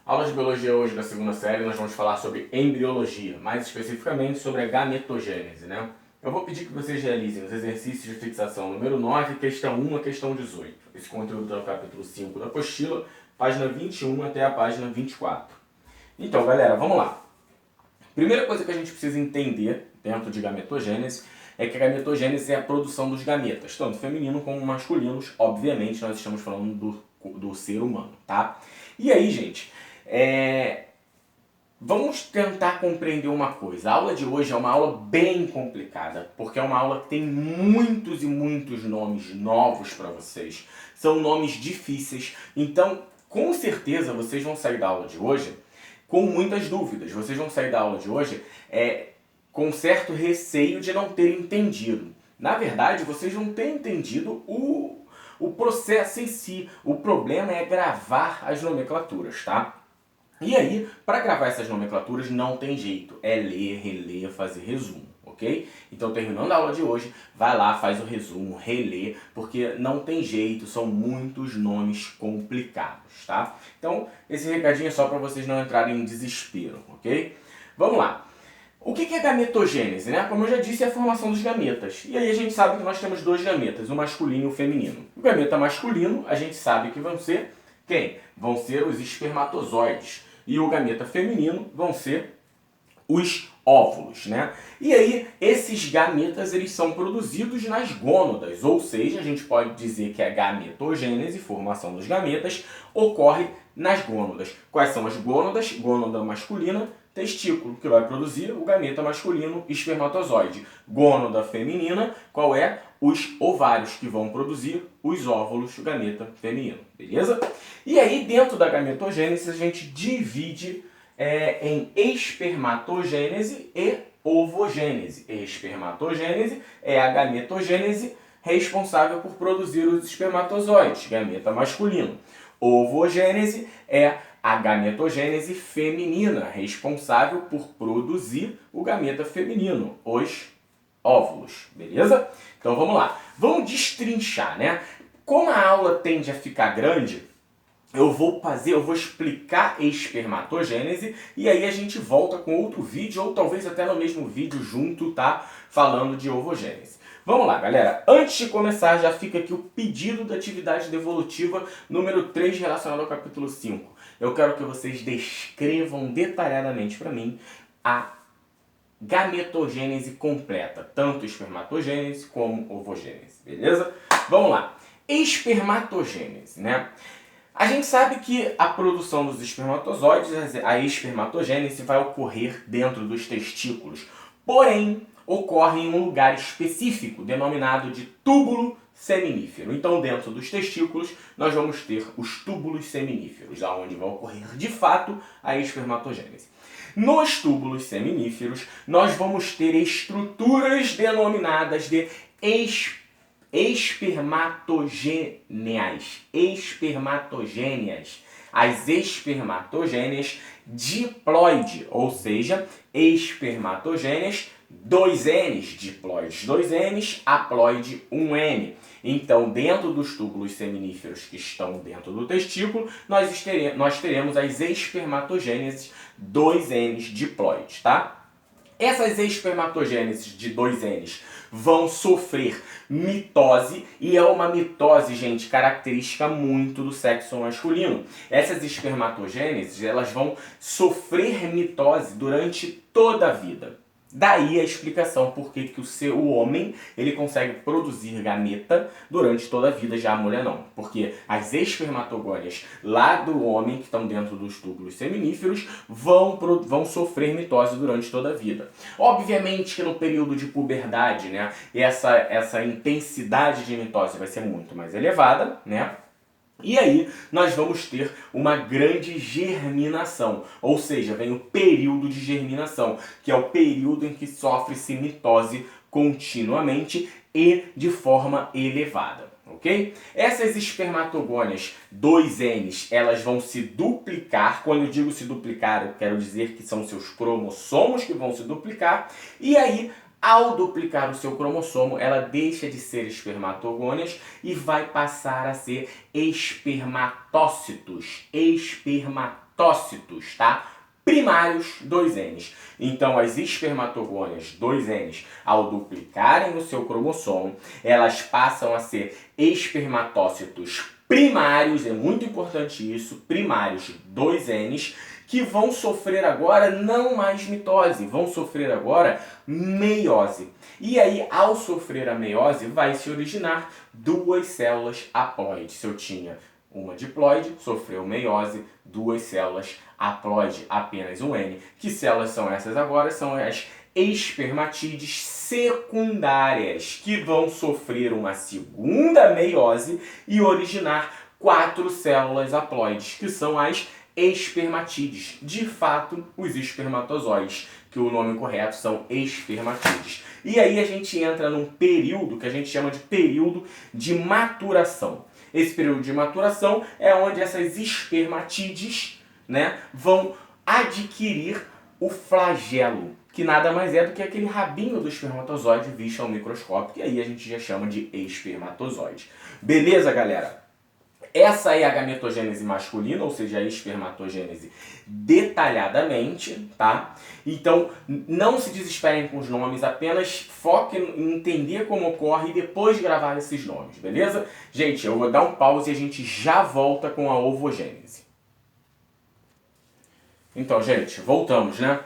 Aula de biologia hoje da segunda série, nós vamos falar sobre embriologia, mais especificamente sobre a gametogênese, né? Eu vou pedir que vocês realizem os exercícios de fixação número 9, questão 1 a questão 18. Esse conteúdo é o capítulo 5 da apostila, página 21 até a página 24. Então, galera, vamos lá. Primeira coisa que a gente precisa entender dentro de gametogênese é que a gametogênese é a produção dos gametas, tanto feminino como masculinos. Obviamente, nós estamos falando do ser humano, tá? E aí, gente, vamos tentar compreender uma coisa. A aula de hoje é uma aula bem complicada, porque é uma aula que tem muitos e muitos nomes novos para vocês. São nomes difíceis, então com certeza vocês vão sair da aula de hoje com muitas dúvidas. Vocês vão sair da aula de hoje com certo receio de não ter entendido. Na verdade, vocês vão ter entendido o processo em si. O problema é gravar as nomenclaturas, tá? E aí, para gravar essas nomenclaturas não tem jeito, é ler, reler, fazer resumo, ok? Então, terminando a aula de hoje, vai lá, faz o resumo, relê, porque não tem jeito, são muitos nomes complicados, tá? Então, esse recadinho é só para vocês não entrarem em desespero, ok? Vamos lá. O que é gametogênese, né? Como eu já disse, é a formação dos gametas. E aí a gente sabe que nós temos dois gametas, o masculino e o feminino. O gameta masculino, a gente sabe que vão ser quem? Vão ser os espermatozoides. E o gameta feminino vão ser os óvulos, né? E aí, esses gametas, eles são produzidos nas gônadas, ou seja, a gente pode dizer que a gametogênese, formação dos gametas, ocorre nas gônadas. Quais são as gônadas? Gônada masculina, testículo, que vai produzir o gameta masculino, espermatozoide. Gônada feminina, qual é? Os ovários, que vão produzir os óvulos, o gameta feminino, beleza? E aí, dentro da gametogênese, a gente divide em espermatogênese e ovogênese. Espermatogênese é a gametogênese responsável por produzir os espermatozoides, gameta masculino. Ovogênese é a gametogênese feminina, responsável por produzir o gameta feminino, os óvulos, beleza? Então vamos lá, vamos destrinchar, né? Como a aula tende a ficar grande, eu vou explicar espermatogênese e aí a gente volta com outro vídeo ou talvez até no mesmo vídeo junto, tá? Falando de ovogênese. Vamos lá, galera. Antes de começar, já fica aqui o pedido da atividade devolutiva número 3 relacionado ao capítulo 5. Eu quero que vocês descrevam detalhadamente para mim a gametogênese completa, tanto espermatogênese como ovogênese, beleza? Vamos lá. Espermatogênese, né? A gente sabe que a produção dos espermatozoides, a espermatogênese, vai ocorrer dentro dos testículos. Porém, ocorre em um lugar específico, denominado de túbulo seminífero. Então, dentro dos testículos, nós vamos ter os túbulos seminíferos, onde vai ocorrer, de fato, a espermatogênese. Nos túbulos seminíferos, nós vamos ter estruturas denominadas de espermatogêneas. As espermatogêneas diploide, ou seja, espermatogêneas 2Ns, diploides 2Ns, haploide 1N. Então, dentro dos túbulos seminíferos que estão dentro do testículo, nós teremos as espermatogêneses 2Ns diploides, tá? Essas espermatogêneses de 2Ns vão sofrer mitose, e é uma mitose, gente, característica muito do sexo masculino. Essas espermatogêneses, elas vão sofrer mitose durante toda a vida. Daí a explicação por que o homem ele consegue produzir gameta durante toda a vida, já a mulher não. Porque as espermatogônias lá do homem, que estão dentro dos túbulos seminíferos, vão sofrer mitose durante toda a vida. Obviamente que no período de puberdade, né, essa intensidade de mitose vai ser muito mais elevada, né? E aí nós vamos ter uma grande germinação, ou seja, vem o período de germinação, que é o período em que sofre-se mitose continuamente e de forma elevada, ok? Essas espermatogônias 2Ns, elas vão se duplicar. Quando eu digo se duplicar, eu quero dizer que são seus cromossomos que vão se duplicar, e aí ao duplicar o seu cromossomo, ela deixa de ser espermatogônias e vai passar a ser espermatócitos. espermatócitos, tá? Primários, 2 Ns. Então, as espermatogônias, 2 Ns, ao duplicarem o seu cromossomo, elas passam a ser espermatócitos primários, é muito importante isso, primários, 2 Ns, que vão sofrer agora não mais mitose, vão sofrer agora meiose. E aí, ao sofrer a meiose, vai se originar 2 células haploides. Se eu tinha uma diploide, sofreu meiose, 2 células haploide, apenas um N. Que células são essas agora? São as espermatídeos secundárias, que vão sofrer uma segunda meiose e originar 4 células haploides, que são as espermatídeos. De fato, os espermatozoides, que o nome correto são espermatídeos. E aí a gente entra num período que a gente chama de período de maturação. Esse período de maturação é onde essas espermatídeos, né, vão adquirir o flagelo, que nada mais é do que aquele rabinho do espermatozoide visto ao microscópio, que aí a gente já chama de espermatozoide. Beleza, galera? Essa é a gametogênese masculina, ou seja, a espermatogênese detalhadamente, tá? Então, não se desesperem com os nomes, apenas foquem em entender como ocorre e depois gravar esses nomes, beleza? Gente, eu vou dar um pause e a gente já volta com a ovogênese. Então, gente, voltamos, né?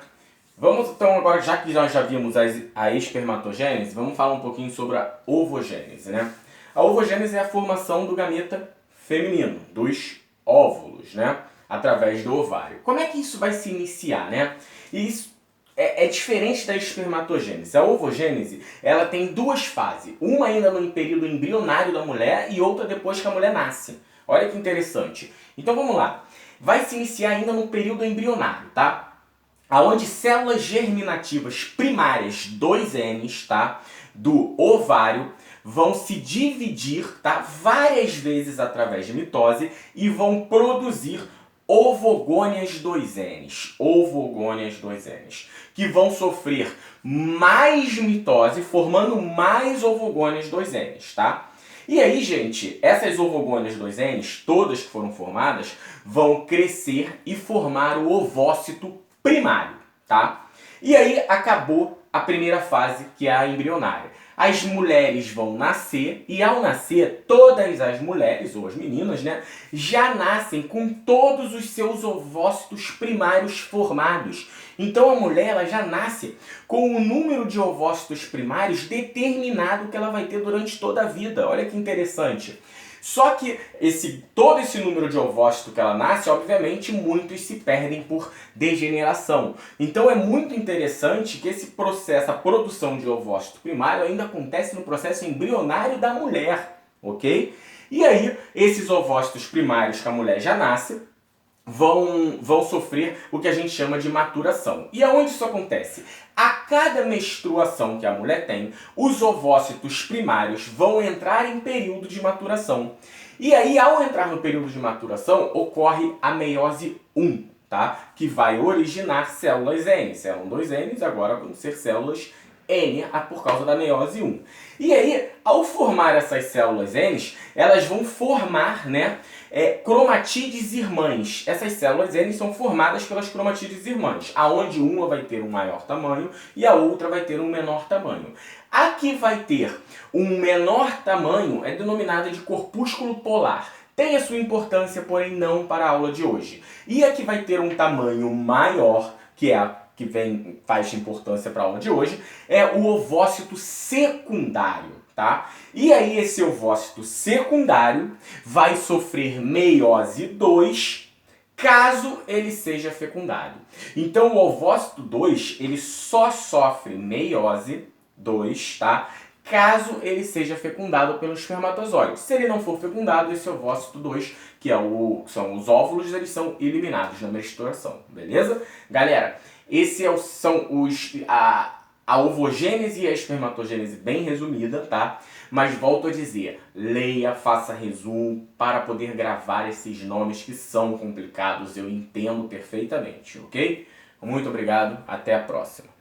Vamos então agora, já que nós já vimos a espermatogênese, vamos falar um pouquinho sobre a ovogênese, né? A ovogênese é a formação do gameta feminino, dos óvulos, né? Através do ovário. Como é que isso vai se iniciar, né? Isso é diferente da espermatogênese. A ovogênese, ela tem 2 fases. Uma ainda no período embrionário da mulher e outra depois que a mulher nasce. Olha que interessante. Então vamos lá. Vai se iniciar ainda no período embrionário, tá? Aonde células germinativas primárias, 2 Ns, tá? Do ovário, vão se dividir, tá, várias vezes através de mitose e vão produzir ovogônias 2 Ns, ovogônias 2 Ns, que vão sofrer mais mitose, formando mais ovogônias 2 Ns, tá? E aí, gente, essas ovogônias 2 Ns, todas que foram formadas, vão crescer e formar o ovócito primário, tá? E aí acabou a primeira fase, que é a embrionária. As mulheres vão nascer e ao nascer, todas as mulheres, ou as meninas, né, já nascem com todos os seus ovócitos primários formados. Então a mulher ela já nasce com o número de ovócitos primários determinado que ela vai ter durante toda a vida. Olha que interessante. Só que todo esse número de ovócitos que ela nasce, obviamente, muitos se perdem por degeneração. Então é muito interessante que esse processo, a produção de ovócito primário, ainda acontece no processo embrionário da mulher, ok? E aí, esses ovócitos primários que a mulher já nasce, vão sofrer o que a gente chama de maturação. E aonde isso acontece? A cada menstruação que a mulher tem, os ovócitos primários vão entrar em período de maturação. E aí, ao entrar no período de maturação, ocorre a meiose 1, tá? Que vai originar células N. Eram 2 Ns, agora vão ser células N por causa da meiose 1. E aí, ao formar essas células N, elas vão formar, né, cromatídeos irmãs. Essas células N são formadas pelas cromatídeos irmãs, aonde uma vai ter um maior tamanho e a outra vai ter um menor tamanho. A que vai ter um menor tamanho é denominada de corpúsculo polar. Tem a sua importância, porém não para a aula de hoje. E a que vai ter um tamanho maior, que é a que faz importância para a aula de hoje, é o ovócito secundário, tá? E aí esse ovócito secundário vai sofrer meiose 2, caso ele seja fecundado. Então o ovócito 2, ele só sofre meiose 2, tá? Caso ele seja fecundado pelo espermatozoide. Se ele não for fecundado, esse ovócito 2, que são os óvulos, eles são eliminados na menstruação, beleza? Galera, são a ovogênese e a espermatogênese bem resumida, tá? Mas volto a dizer, leia, faça resumo para poder gravar esses nomes que são complicados, eu entendo perfeitamente, ok? Muito obrigado, até a próxima.